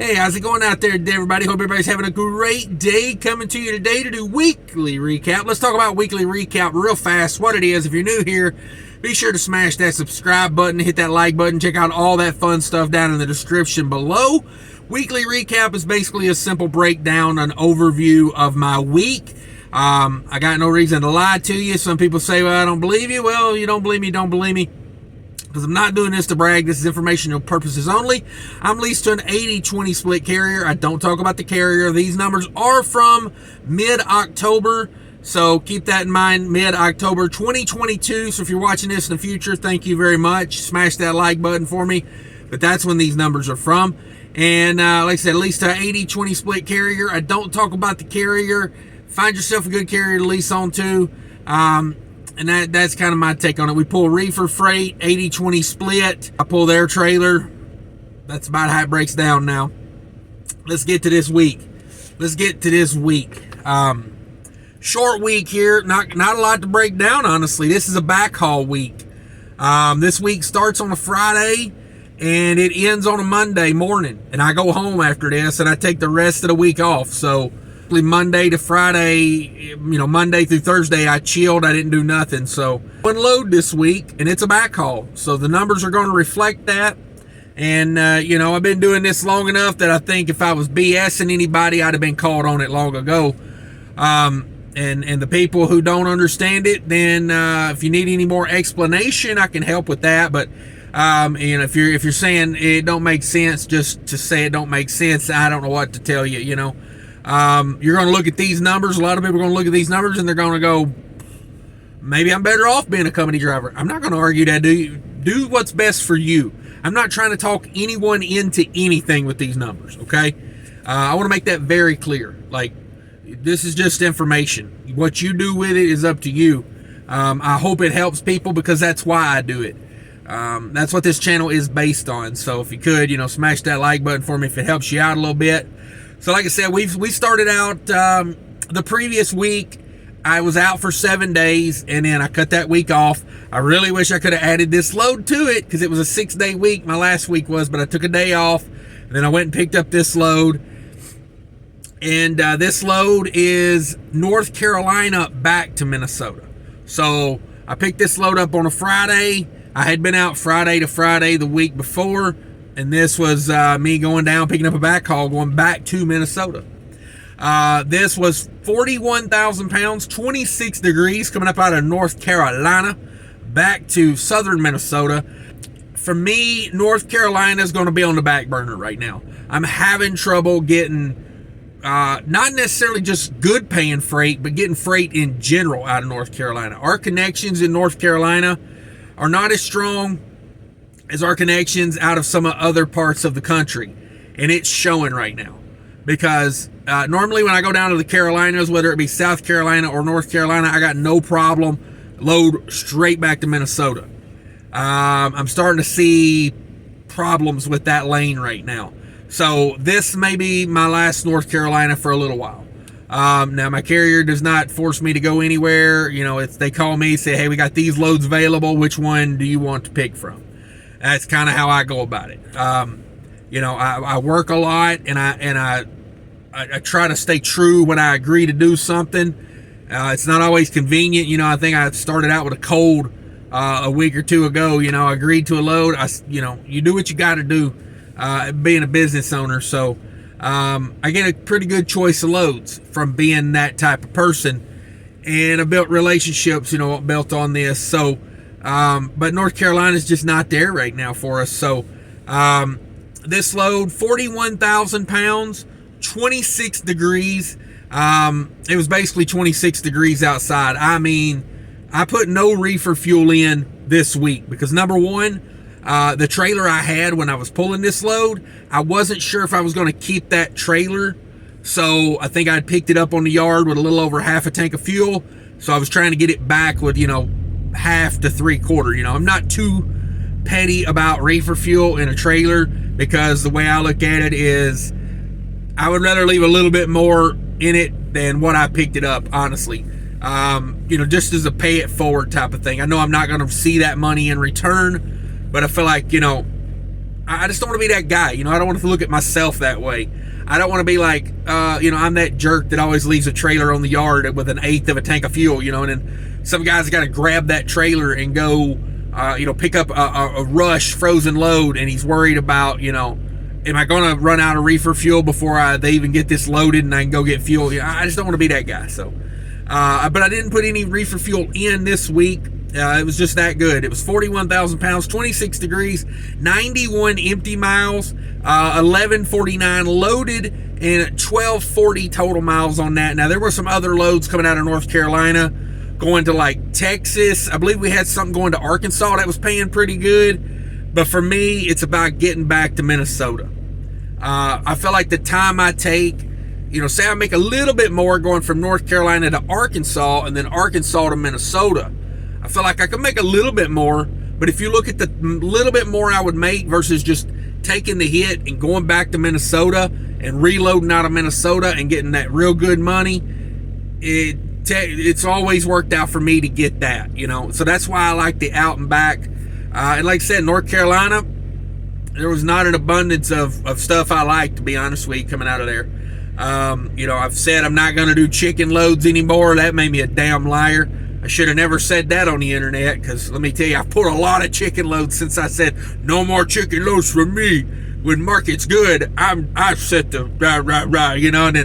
Hey, how's it going out there today, everybody? Hope everybody's having a great day. Coming to you today to do weekly recap. Let's talk about weekly recap real fast, what it is. If you're new here, be sure to smash that subscribe button, hit that like button, check out all that fun stuff down in the description below. Weekly recap is basically a simple breakdown, an overview of my week. I got no reason to lie to you. Some people say, well, I don't believe you. Well, you don't believe me, don't believe me. Because I'm not doing this to brag. This is informational purposes only. I'm leased to an 80-20 split carrier. I don't talk about the carrier. These numbers are from mid-October. So keep that in mind, mid-October 2022. So if you're watching this in the future, thank you very much. Smash that like button for me. But that's when these numbers are from. And like I said, at least an 80-20 split carrier. I don't talk about the carrier. Find yourself a good carrier to lease on to. And that's kind of my take on it. We pull Reefer freight, 80-20 split. I pull their trailer. That's about how it breaks down now. Let's get to this week. Short week here. Not a lot to break down, honestly. This is a backhaul week. This week starts on a Friday and it ends on a Monday morning. And I go home after this and I take the rest of the week off. So Monday to Friday, Monday through Thursday, I chilled. I didn't do nothing. So unload this week, and it's a backhaul. So the numbers are going to reflect that. And, I've been doing this long enough that I think if I was BSing anybody, I'd have been called on it long ago. And the people who don't understand it, then if you need any more explanation, I can help with that. But if you're saying it don't make sense, just to say it don't make sense, I don't know what to tell you. You're going to look at these numbers. A lot of people are going to look at these numbers and they're going to go, maybe I'm better off being a company driver. I'm not going to argue that. Do what's best for you. I'm not trying to talk anyone into anything with these numbers, okay? I want to make that very clear. Like, this is just information. What you do with it is up to you. I hope it helps people because that's why I do it. That's what this channel is based on. So if you could, smash that like button for me if it helps you out a little bit. So like I said, we started out the previous week. I was out for 7 days, and then I cut that week off. I really wish I could have added this load to it because it was a 6-day week. My last week was, but I took a day off, and then I went and picked up this load. And this load is North Carolina back to Minnesota. So I picked this load up on a Friday. I had been out Friday to Friday the week before. And this was me going down, picking up a backhaul, going back to Minnesota. This was 41,000 pounds, 26 degrees, coming up out of North Carolina, back to southern Minnesota. For me, North Carolina is going to be on the back burner right now. I'm having trouble getting, not necessarily just good paying freight, but getting freight in general out of North Carolina. Our connections in North Carolina are not as strong as our connections out of some other parts of the country, and it's showing right now because normally when I go down to the Carolinas, whether it be South Carolina or North Carolina, I got no problem load straight back to Minnesota. I'm starting to see problems with that lane right now, so this may be my last North Carolina for a little while. Now my carrier does not force me to go anywhere. They call me, say, hey, we got these loads available, which one do you want to pick from? That's kind of how I go about it. I work a lot, and I try to stay true when I agree to do something. It's not always convenient. I think I started out with a cold a week or two ago. I agreed to a load. You do what you got to do being a business owner. So I get a pretty good choice of loads from being that type of person, and I built relationships, built on this. So but North Carolina is just not there right now for us. So this load, 41,000 pounds, 26 degrees. It was basically 26 degrees outside. I mean, I put no reefer fuel in this week because number one, the trailer I had when I was pulling this load, I wasn't sure if I was going to keep that trailer. So I think I'd picked it up on the yard with a little over half a tank of fuel. So I was trying to get it back with, half to 3/4. I'm not too petty about reefer fuel in a trailer because the way I look at it is I would rather leave a little bit more in it than what I picked it up, honestly. Just as a pay it forward type of thing. I know I'm not going to see that money in return, but I feel like, I just don't want to be that guy. You know, I don't want to look at myself that way. I don't want to be like, you know, I'm that jerk that always leaves a trailer on the yard with an eighth of a tank of fuel, you know, and then some guys got to grab that trailer and go, you know, pick up a rush frozen load, and he's worried about, you know, am I going to run out of reefer fuel before they even get this loaded and I can go get fuel? You know, I just don't want to be that guy. So, but I didn't put any reefer fuel in this week. It was just that good. It was 41,000 pounds, 26 degrees, 91 empty miles, 1149 loaded, and 1240 total miles on that. Now, there were some other loads coming out of North Carolina going to like Texas. I believe we had something going to Arkansas that was paying pretty good. But for me, it's about getting back to Minnesota. I feel like the time I take, you know, say I make a little bit more going from North Carolina to Arkansas and then Arkansas to Minnesota. I feel like I could make a little bit more, but if you look at the little bit more I would make versus just taking the hit and going back to Minnesota and reloading out of Minnesota and getting that real good money, it's always worked out for me to get that, you know. So that's why I like the out and back. And like I said, North Carolina, there was not an abundance of stuff I like, to be honest with you, coming out of there. You know, I've said I'm not going to do chicken loads anymore. That made me a damn liar. I should have never said that on the internet, because let me tell you, I've pulled a lot of chicken loads since I said no more chicken loads for me. When market's good, I've set the rah, you know, and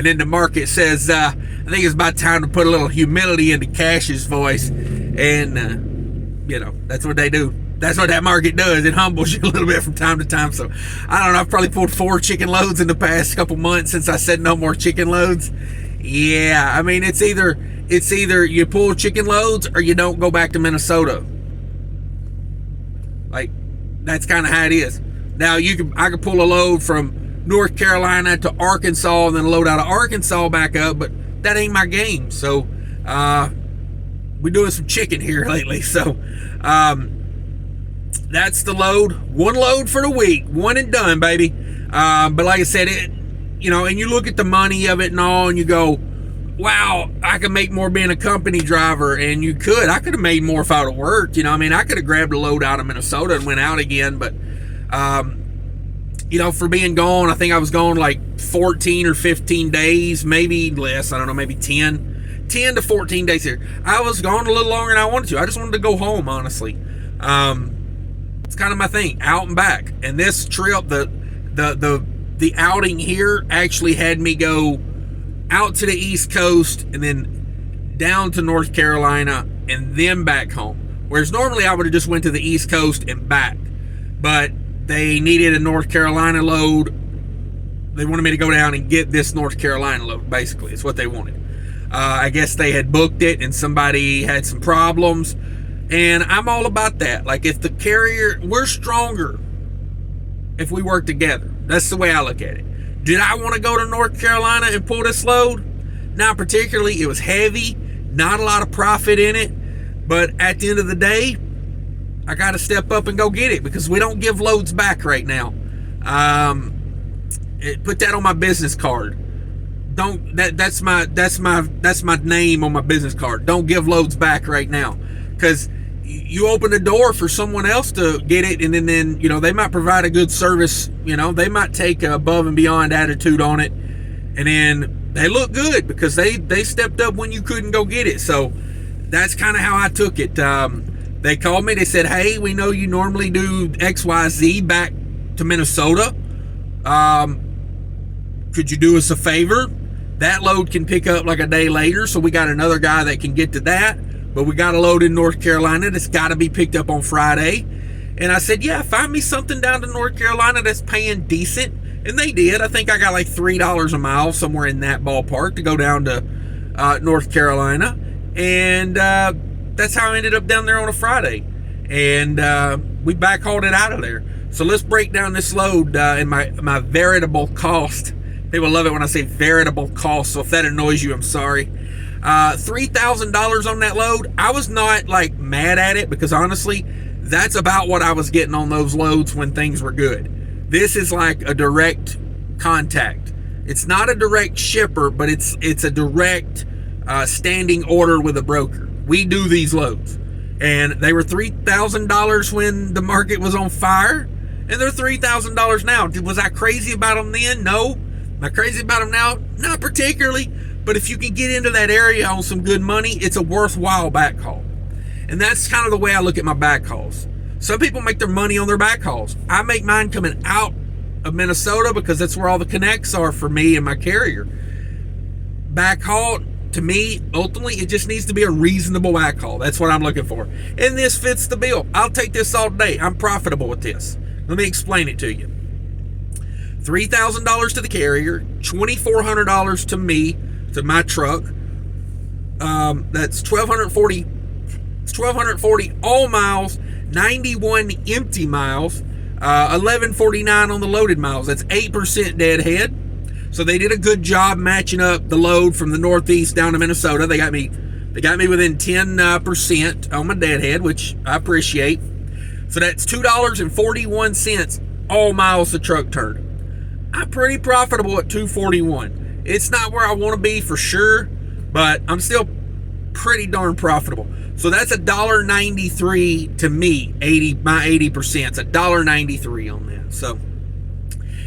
then the market says, I think it's about time to put a little humility into Cash's voice, and you know, that's what they do. That's what that market does. It humbles you a little bit from time to time. So I don't know, I've probably pulled 4 chicken loads in the past couple months since I said no more chicken loads. Yeah, I mean, it's either you pull chicken loads or you don't go back to Minnesota. Like, that's kind of how it is. Now I could pull a load from North Carolina to Arkansas and then load out of Arkansas back up, but that ain't my game. So we're doing some chicken here lately. So that's the load. One load for the week, one and done, baby. But like I said, you know, and you look at the money of it and all, and you go, wow, I could make more being a company driver. And I could have made more if I would have worked. You know, I mean, I could have grabbed a load out of Minnesota and went out again. But, you know, for being gone, I think I was gone like 14 or 15 days, maybe less. I don't know, maybe 10 to 14 days here. I was gone a little longer than I wanted to. I just wanted to go home, honestly. It's kind of my thing, out and back. And this trip, the outing here actually had me go out to the East Coast and then down to North Carolina and then back home. Whereas normally I would have just went to the East Coast and back. But they needed a North Carolina load. They wanted me to go down and get this North Carolina load, basically. It's what they wanted. I guess they had booked it and somebody had some problems. And I'm all about that. Like, if the carrier, we're stronger if we work together. That's the way I look at it. Did I want to go to North Carolina and pull this load? Not particularly. It was heavy, not a lot of profit in it. But at the end of the day, I got to step up and go get it, because we don't give loads back right now. Put that on my business card. That's my name on my business card. Don't give loads back right now, because you open the door for someone else to get it, and then you know, they might provide a good service. You know, they might take a above and beyond attitude on it, and then they look good because they stepped up when you couldn't go get it. So that's kind of how I took it. They called me. They said, "Hey, we know you normally do XYZ back to Minnesota. Could you do us a favor? That load can pick up like a day later, so we got another guy that can get to that. But we got a load in North Carolina that's got to be picked up on Friday." And I said, yeah, find me something down to North Carolina that's paying decent. And they did. I think I got like $3 a mile, somewhere in that ballpark, to go down to North Carolina. And that's how I ended up down there on a Friday. And we backhauled it out of there. So let's break down this load and my veritable cost. People love it when I say veritable cost. So if that annoys you, I'm sorry. $3,000 on that load. I was not like mad at it, because honestly, that's about what I was getting on those loads when things were good. This is like a direct contact. It's not a direct shipper, but it's a direct standing order with a broker. We do these loads, and they were $3,000 when the market was on fire, and they're $3,000 now. Was I crazy about them then? No. Am I crazy about them now? Not particularly. But if you can get into that area on some good money, it's a worthwhile backhaul. And that's kind of the way I look at my backhauls. Some people make their money on their backhauls. I make mine coming out of Minnesota because that's where all the connects are for me and my carrier. Backhaul, to me, ultimately, it just needs to be a reasonable backhaul. That's what I'm looking for. And this fits the bill. I'll take this all day. I'm profitable with this. Let me explain it to you. $3,000 to the carrier, $2,400 to me, to my truck. That's $1,240. It's 1,240 all miles, 91 empty miles, 1149 on the loaded miles. That's 8% deadhead. So they did a good job matching up the load from the Northeast down to Minnesota. They got me within 10% on my deadhead, which I appreciate. So that's $2.41 all miles the truck turned. I'm pretty profitable at $2.41. It's not where I want to be for sure, but I'm still pretty darn profitable. So that's $1.93 to me. My 80%. It's $1.93 on that. So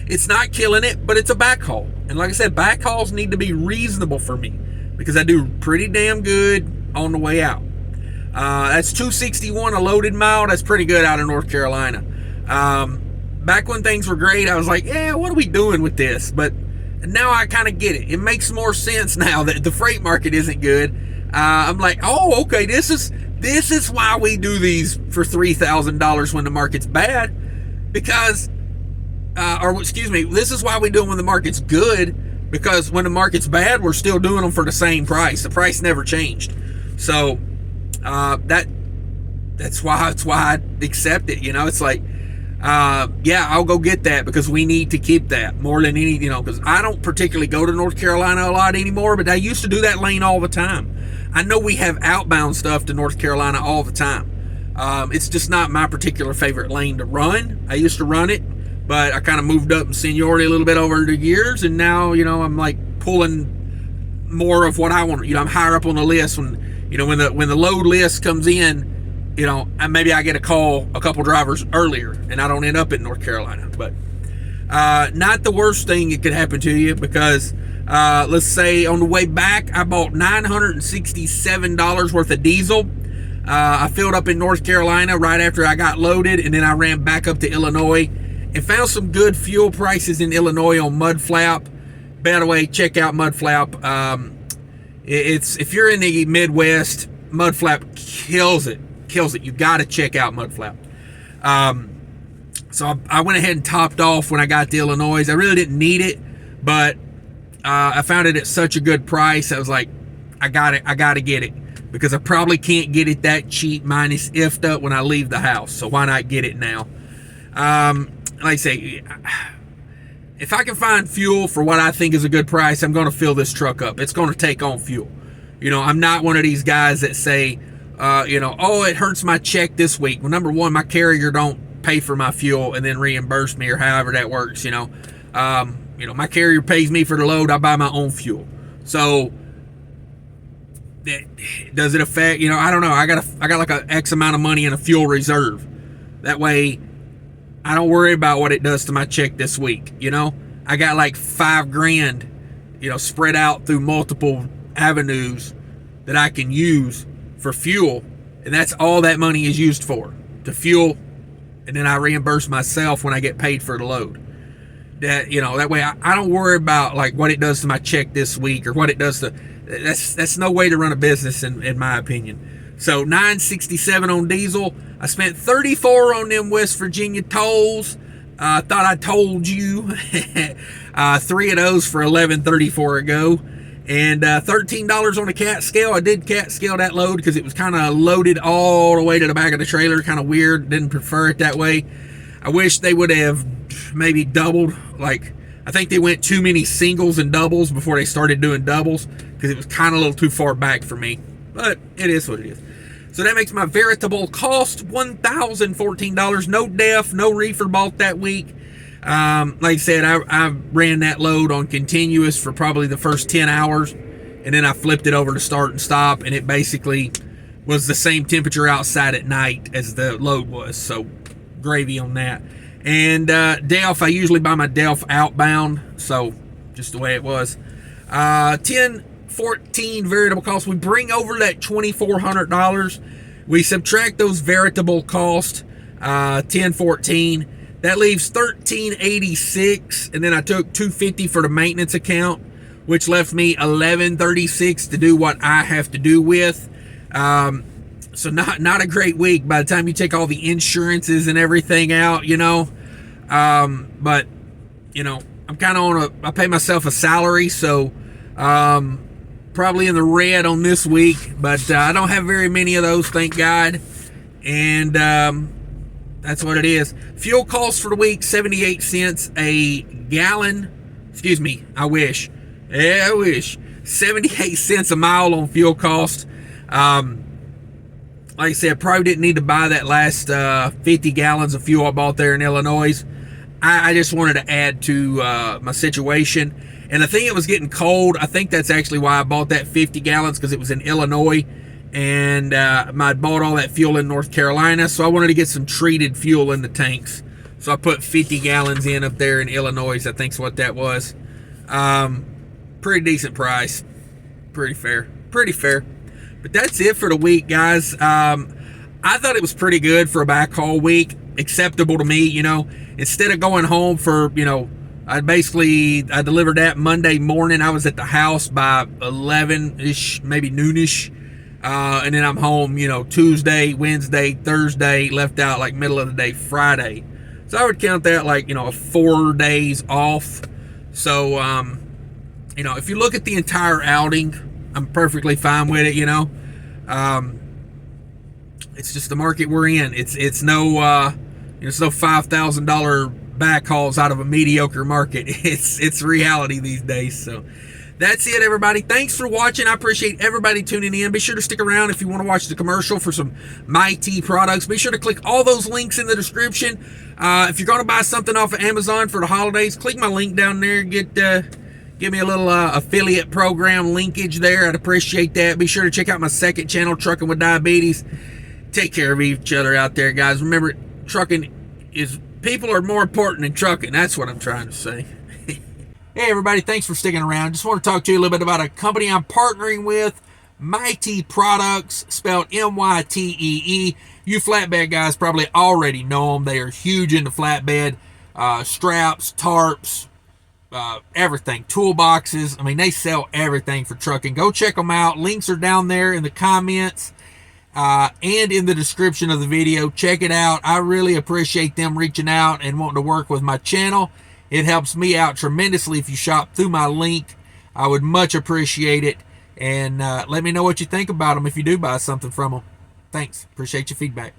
it's not killing it, but it's a backhaul. And like I said, backhauls need to be reasonable for me because I do pretty damn good on the way out. That's $2.61 a loaded mile. That's pretty good out of North Carolina. Back when things were great, I was like, yeah, what are we doing with this? But now I kind of get it. It makes more sense now that the freight market isn't good. I'm like, oh, okay, this is why we do these for $3,000 when the market's bad, because, this is why we do them when the market's good, because when the market's bad, we're still doing them for the same price. The price never changed. So that's why I accept it. It's like, yeah, I'll go get that because we need to keep that more than any, because I don't particularly go to North Carolina a lot anymore, but I used to do that lane all the time. I know we have outbound stuff to North Carolina all the time. It's just not my particular favorite lane to run. I used to run it, but I kind of moved up in seniority a little bit over the years, and now, I'm like pulling more of what I want. I'm higher up on the list when the load list comes in. Maybe I get a call a couple drivers earlier and I don't end up in North Carolina. But not the worst thing that could happen to you, because let's say on the way back, I bought $967 worth of diesel. I filled up in North Carolina right after I got loaded, and then I ran back up to Illinois and found some good fuel prices in Illinois on Mudflap. By the way, check out Mudflap. If you're in the Midwest, Mudflap kills it. You got to check out Mudflap. So I went ahead and topped off when I got to Illinois. I really didn't need it, but I found it at such a good price. I was like, I got to get it, because I probably can't get it that cheap minus ifta when I leave the house. So why not get it now? Like I say, if I can find fuel for what I think is a good price, I'm going to fill this truck up. It's going to take on fuel. I'm not one of these guys that say, oh, it hurts my check this week. Well, number one, my carrier don't pay for my fuel and then reimburse me, or however that works. My carrier pays me for the load. I buy my own fuel. So does it affect? I don't know. I got like a X amount of money in a fuel reserve. That way, I don't worry about what it does to my check this week. I got like $5,000, spread out through multiple avenues that I can use for fuel, and that's all that money is used for, to fuel, and then I reimburse myself when I get paid for the load. That way I don't worry about like what it does to my check this week, or what it does to. That's no way to run a business in my opinion. So $9.67 on diesel. I spent $34 on them West Virginia tolls. I thought I told you. 3 of those for $11.34 ago. And $13 on the cat scale. I did cat scale that load because it was kind of loaded all the way to the back of the trailer. Kind of weird. Didn't prefer it that way. I wish they would have maybe doubled. Like, I think they went too many singles and doubles before they started doing doubles, because it was kind of a little too far back for me. But it is what it is. So that makes my veritable cost $1,014. No def, no reefer bought that week. Like I said, I ran that load on continuous for probably the first 10 hours, and then I flipped it over to start and stop, and it basically was the same temperature outside at night as the load was. So gravy on that. And Delph, I usually buy my Delph outbound, so just the way it was. 1014 variable costs. We bring over that $2,400. We subtract those variable costs, 1014. That leaves 1386, and then I took 250 for the maintenance account, which left me 1136 to do what I have to do with. So not a great week by the time you take all the insurances and everything out, you know. But you know, I'm kind of I pay myself a salary, so probably in the red on this week, but I don't have very many of those, thank God. And that's what it is. Fuel costs for the week, 78 cents a gallon. Excuse me, I wish. 78 cents a mile on fuel cost. Like I said, probably didn't need to buy that last 50 gallons of fuel I bought there in Illinois. I just wanted to add to my situation. And I think it was getting cold. I think that's actually why I bought that 50 gallons, because it was in Illinois. And I bought all that fuel in North Carolina, so I wanted to get some treated fuel in the tanks. So I put 50 gallons in up there in Illinois, I think's what that was. Pretty decent price. Pretty fair. But that's it for the week, guys. I thought it was pretty good for a backhaul week. Acceptable to me, you know. Instead of going home for, you know, I delivered that Monday morning. I was at the house by 11-ish, maybe noonish. And then I'm home, you know, Tuesday, Wednesday, Thursday, left out like middle of the day Friday. So I would count that like, you know, 4 days off. So, you know, if you look at the entire outing, I'm perfectly fine with it, you know. It's just the market we're in. It's no $5,000 backhauls out of a mediocre market. It's reality these days. So that's it, everybody. Thanks for watching. I appreciate everybody tuning in. Be sure to stick around if you want to watch the commercial for some Mighty products. Be sure to click all those links in the description. If you're going to buy something off of Amazon for the holidays, click my link down there. Give me a little affiliate program linkage there. I'd appreciate that. Be sure to check out my second channel, Trucking with Diabetes. Take care of each other out there, guys. Remember, people are more important than trucking. That's what I'm trying to say. Hey, everybody. Thanks for sticking around. Just want to talk to you a little bit about a company I'm partnering with, Mighty Products, spelled M-Y-T-E-E. You flatbed guys probably already know them. They are huge into flatbed, straps, tarps, everything, toolboxes. I mean, they sell everything for trucking. Go check them out. Links are down there in the comments and in the description of the video. Check it out. I really appreciate them reaching out and wanting to work with my channel. It helps me out tremendously if you shop through my link. I would much appreciate it. And let me know what you think about them if you do buy something from them. Thanks. Appreciate your feedback.